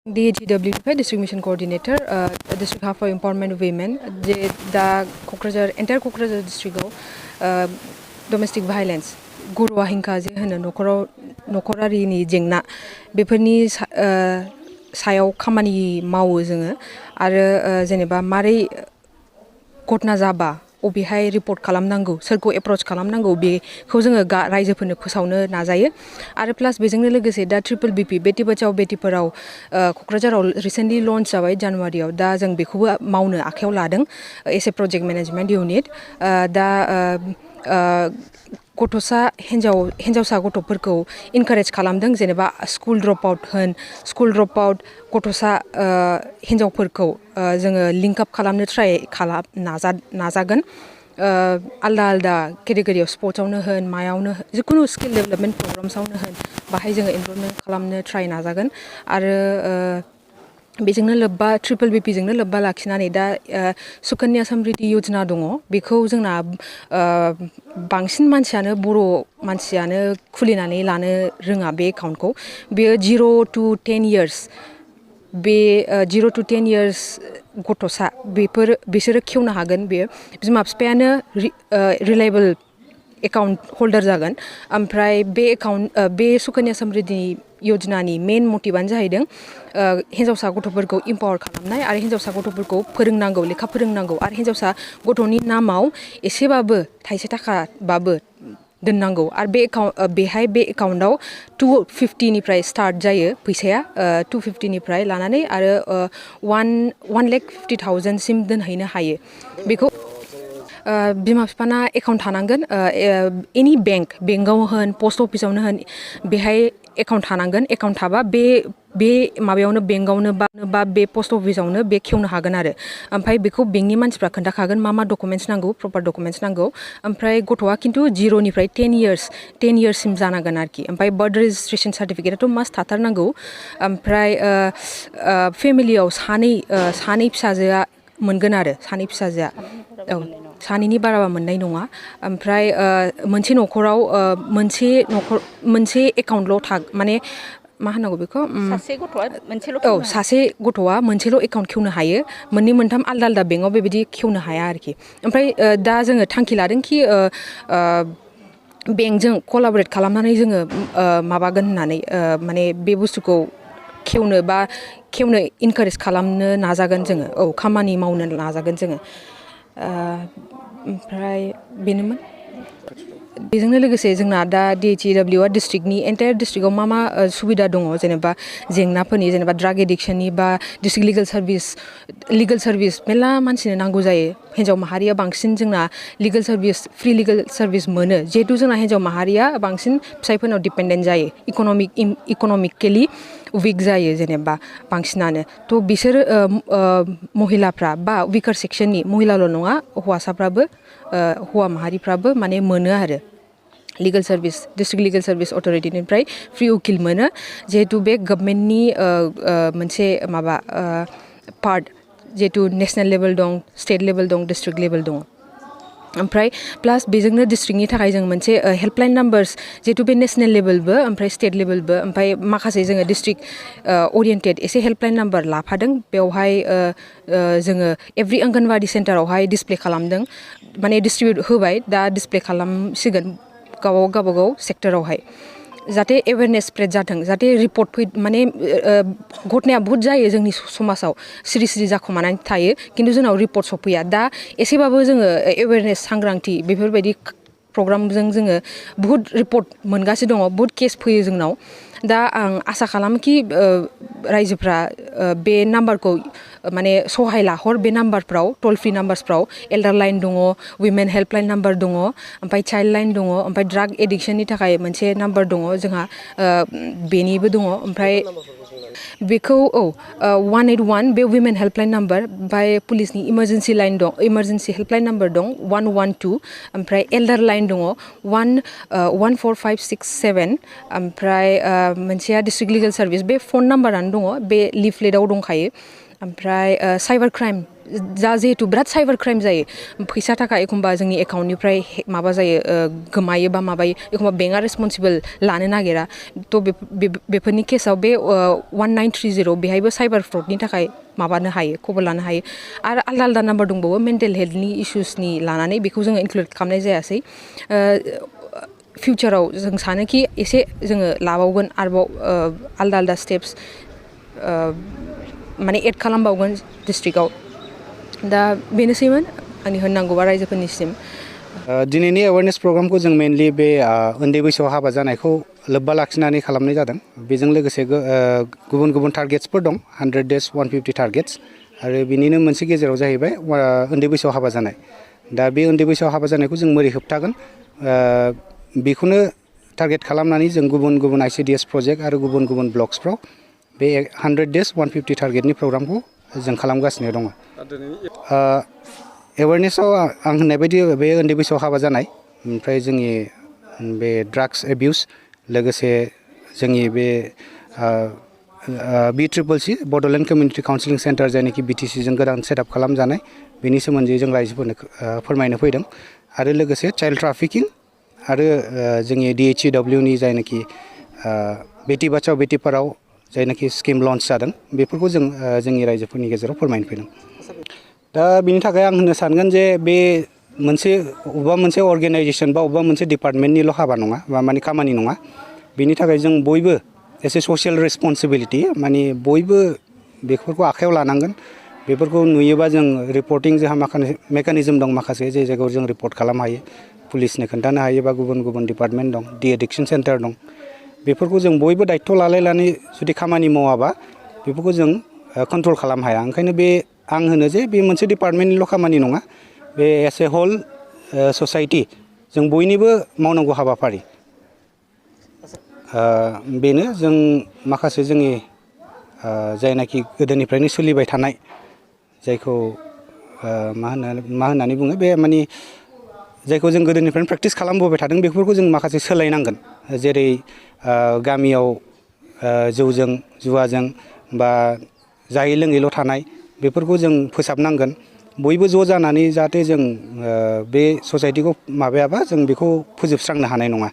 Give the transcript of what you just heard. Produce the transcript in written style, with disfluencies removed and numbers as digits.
DHEW District Mission Coordinator, District Hub for Empowerment of Women. The entire Kachugaon district domestic violence. Guru Ahinka je hana nokorari ni jengna beफोरनि सायाव खामानि मावो जोङो आरो जेनेबा मारै घटना जाबा अबेहाय रिपर्ट खालामनांगौ सोरखौ एप्रोच खालामनांगौ बेखौ जोङो रायजोफोरनो फोसावनो नाजायो आरो प्लास बेजोंनो लोगोसे दा ट्रिपल बीपी बेटी बचाओ बेटी पढ़ाओ क'क्राझाराव रिसेन्टलि लन्च जाबाय जानुवारियाव दा जों बेखौबो मावनो आखायाव लादों S A project management unit दा गथ'सा हिन्जावसा गथ'फोरखौ इनकारेज खालामदों जेनेबा स्कुल ड्रप आउट गथ'सा हिन्जावफोरखौ जोङो लिंक आप खालामनो ट्राइ नाजागोन आलदा केटेगरियाव स्पर्ट्सआवनो होन मायावनो जिखुनु स्किल डेभेलपमेन्ट प्रग्राम्सआवनो होन बाहाय जोङो इनभल्भमेन्ट खालामनो ट्राइ नाजागोन आरो बेजोंनो लोब्बा ट्रिपल बीपी जोंनो लोब्बा लाखिनानै दा सुकन्या समृद्धि योजना दङ बेखौ जोंना बांसिन मानसियानो बर' मानसियानो खुलिनानै लानो रोङा बे एकाउन्टखौ बेयो 0 to 10 years बे 0 to 10 years गथ'सा बिसोरो खेवनो हागोन बेयो बिमा बिफायानो रिलायबल एकाउन्ट हल्डार जागोन ओमफ्राय बे सुकन्या समृद्धि योजनानि मेन मटिभानो जाहैदों हिन्जावसा गथ'फोरखौ इम्पावार खालामनाय आरो हिन्जावसा गथ'फोरखौ फोरोंनांगौ लेखा फोरोंनांगौ आरो हिन्जावसा गथ'नि नामाव एसेबाबो थाइसे थाखाबाबो दोननांगौ आरो बे एकाउन्टआव 250 निफ्राय स्टार्ट जायो फैसाया 250 निफ्राय लानानै आरो 1,50,000 सिम दोनहैनो हायो बेखौ बिमा बिफाना एकाउन्ट थानांगोन एनि बेंकआव होन पोस्ट अफिसावनो होन बेहाय एकाउन्ट थानांगोन एकाउन्ट थाबा बे माबायावनो बेंकआवनो बा बे पोस्ट अफिसावनो बे खेवनो हागोन आरो ओमफ्राय बेखौ बेंकनि मानसिफ्रा खोन्थाखागोन मा डकुमेन्ट्स नांगौ प्रपार डकुमेन्ट्स नांगौ ओमफ्राय गथ'आ खिन्थु 0 निफ्राय 10 years सिम जानांगोन आरोखि ओमफ्राय बार्थ रेजिस्ट्रेसन सार्टिफिकेटआथ' मास्ट थाथारनांगौ ओमफ्राय फेमिलियाव सानै फिसाजोआ मोनगोन आरो सानै फिसाजोआ औ सानैनि बाराबा मोननाय नङा ओमफ्राय मोनसे न'खराव मोनसे एकाउन्टल' माने मा होनांगौ बेखौ सासे गथ'आ मोनसेल' एकाउन्ट खेवनो हायो मोननै मोनथाम आलदा बेंकआव बेबायदि खेवनो हाया आरोखि ओमफ्राय दा जोङो थांखि लादोंखि बेंकजों कलाबरेट खालामनानै जोङो माबागोन होननानै माने बे बुस्थुखौ खेवनो इनकारेज खालामनो नाजागोन जोङो औ खामानि मावनो नाजागोन जोङो ओमफ्राय बेनोमोन बेजोंनो लोगोसे जोंना दा DHEW डिस्ट्रिक्टनि एन्टायार डिस्ट्रिक्टआव मा सुबिदा दङ जेनेबा जेंनाफोरनि जेनेबा ड्राग एडिक्शननि बा डिस्ट्रिक्ट लिगेल सार्भिस मेरला मानसिनो नांगौ जायो हिन्जाव माहारिया बांसिन जोंना फ्रि लिगेल सार्भिस मोनो जिहेतु जोंना हिन्जाव माहारिया बांसिन फिसायफोरनाव डिपेन्डेन्ट जायो इक'नमिकेलि उइक जायो जेनेबा बांसिनानो थ' बिसोरो महिलाफ्रा बा उइकार सेक्सननि महिलाल' नङा हौवासाफ्राबो हौवा माहारिफ्राबो माने मोनो आरो legal service district legal service अथ'रिटिनिफ्राय फ्रि उकिल मोनो जिहेतु बे गभर्नमेन्टनि मोनसे माबा पार्ट जिहेतु नेसनेल लेभेल दं स्टेट लेभेल दं डिस्ट्रिक्ट लेभेल दङ ओमफ्राय प्लास बेजोंनो डिस्ट्रिक्टनि थाखाय जों मोनसे हेल्पलाइन नाम्बार्स जिहेतु बे नेसनेल लेभेलबो ओमफ्राय स्टेट लेभेलबो ओमफ्राय माखासे जोङो डिस्ट्रिक्ट ओरिएन्टेड एसे हेल्पलाइन नाम्बार लाफादों बेवहाय जोङो एभ्रि आंगनवाडी सेन्टारावहाय डिसप्ले खालामदों माने डिस्ट्रिबिउट होबाय दा डिसप्ले खालामसिगोन गावबागाव सेक्टरावहाय जाहाथे एवेरनेस स्प्रेड जाथों जाहाथे रिपर्ट माने घटनाया बहुत जायो जोंनि समाजाव सिरि जाखोमानानै थायो खिन्थु जोंनाव रिपर्ट सफैया दा एसेबाबो जोङो एवेरनेस सांग्रांथि बेफोरबायदि प्रग्रामजों जोङो बहुत रिपर्ट मोनगासिनो दङ बहुत केस फैयो जोंनाव दा आं आसा खालामोखि रायजोफ्रा बे नाम्बारखौ माने सहाय लाहर बे नाम्बारफ्राव टल फ्रि नाम्बारसफ्राव एल्डार लाइन दङ उइमेन हेल्पलाइन नाम्बार दङ ओमफ्राय चाइल्ड लाइन दङ ओमफ्राय ड्राग एडिक्शननि थाखाय मोनसे नाम्बार दङ जोंहा बेनिबो दङ ओमफ्राय बेखौ 181 बे उइमेन हेल्पलाइन नाम्बार ओमफ्राय पुलिसनि इमार्जेन्सि लाइन दं इमार्जेन्सि हेल्पलाइन नाम्बार दं 112 ओमफ्राय एल्डार लाइन दङ 14567 ओमफ्राय मोनसेया डिस्ट्रिक्ट लिगेल सार्भिस बे फन नाम्बारानो दङ बे लिफलेटआव दंखायो ओमफ्राय साइबार क्राइम जा जिहेतु बिराद साइबार क्राइम जायो फैसा थाखा एखमबा जोंनि एकाउन्टनिफ्राय माबा जायो गोमायो बा माबायो एखमबा बेंकआ रेसपन्सिबल लानो नागिरा थ' बेफोरनि केसाव बे 1930 बेहायबो साइबार फ्रडनि थाखाय माबानो हायो खबर लानो हायो आरो आलदा आलदा नाम्बार दंबावो मेन्टेल हेल्थनि इस्युसनि लानानै बेखौ जोङो इनक्लुड खालामनाय जायासै फिउचाराव जों सानोखि एसे जोङो लाबावगोन आरोबाव आलदा आलदा स्टेप्स माने एड खालामबावगोन डिस्ट्रिक्टआव दा बेनोसैमोन आंनि होननांगौबा रायजोफोरनिसिम दिनैनि एवारनेस प्रग्रामखौ जों मेनलि बे उन्दै बैसोआव हाबा जानायखौ लोब्बा लाखिनानै खालामनाय जादों बेजों लोगोसे गुबुन गुबुन टारगेट्सफोर दं 100 days 150 टारगेट्स आरो बिनिनो मोनसे गेजेराव जाहैबाय उन्दै बैसोआव हाबा जानाय दा बे उन्दै बैसोआव हाबा जानायखौ जों मोरै होबथागोन बेखौनो टारगेट खालामनानै जों गुबुन गुबुन ICDS प्रजेक्ट आरो गुबुन गुबुन ब्लक्सफ्राव बे 100 days 150 टारगेटनि प्रग्रामखौ जों खालामगासिनो दङ एवारनेसआव आं होननाय बायदि बे उन्दै बैसोआव हाबा जानाय ओमफ्राय जोंनि बे ड्राग्स एबिउस लोगोसे जोंनि बे BCCC Bodoland community counselling centre जायनाखि BTC जों गोदान सेटआप खालामजानाय बेनि सोमोन्दै जों रायजोफोरनो फोरमायनो फैदों आरो लोगोसे चाइल्ड ट्राफिकिं आरो जोंनि DHEW नि जायनाखि बेटि बाचाव बेटि पढ़ाओ जायनाखि स्किम लन्च जादों बेफोरखौ जों जोंनि रायजोफोरनि गेजेराव फोरमायनो फैदों दा बिनि थाखाय आं होननो सानगोन जे बे अबेबा मोनसे अर्गेनाइजेसन बा अबेबा मोनसे डिपार्टमेन्टनिल' हाबा नङा बा माने खामानि नङा बिनि थाखाय जों बयबो एसे ससियेल रेसपन्सिबिलिटि माने बयबो बेफोरखौ आखायाव लानांगोन बेफोरखौ नुयोबा जों रिपर्टिं जोंहा माखासे मेकानिजम दं माखासे जे जायगायाव जों रिपर्ट खालामनो हायो पुलिसनो खोन्थानो हायो बा गुबुन गुबुन डिपार्टमेन्ट दं डि-एडिक्सन सेन्टार दं बेफोरखौ जों बयबो दायथ' लालायनानै जुदि खामानि मावाबा बेफोरखौ जों कन्ट्रल खालामनो हाया ओंखायनो बे आं होनो जे बे मोनसे डिपार्टमेन्टनिल' खामानि नङा बे एस ए होल ससाइटि जों बयनिबो मावनांगौ हाबाफारि बेनो जों माखासे जोंनि जायनाखि गोदोनिफ्रायनो सोलिबाय थानाय जायखौ मा होननानै बुङो बे माने जायखौ जों गोदोनिफ्रायनो प्रेक्टिस खालामबोबाय थादों बेफोरखौ जों माखासे सोलायनांगोन जेरै गामियाव जौजों जुवाजों बा जायै लोङैल' थानाय बेफोरखौ जों फोसाबनांगोन बयबो ज' जानानै जाहाथे जों बे ससाइटिखौ माबायाबा जों बेखौ फोजोबस्रांनो हानाय नङा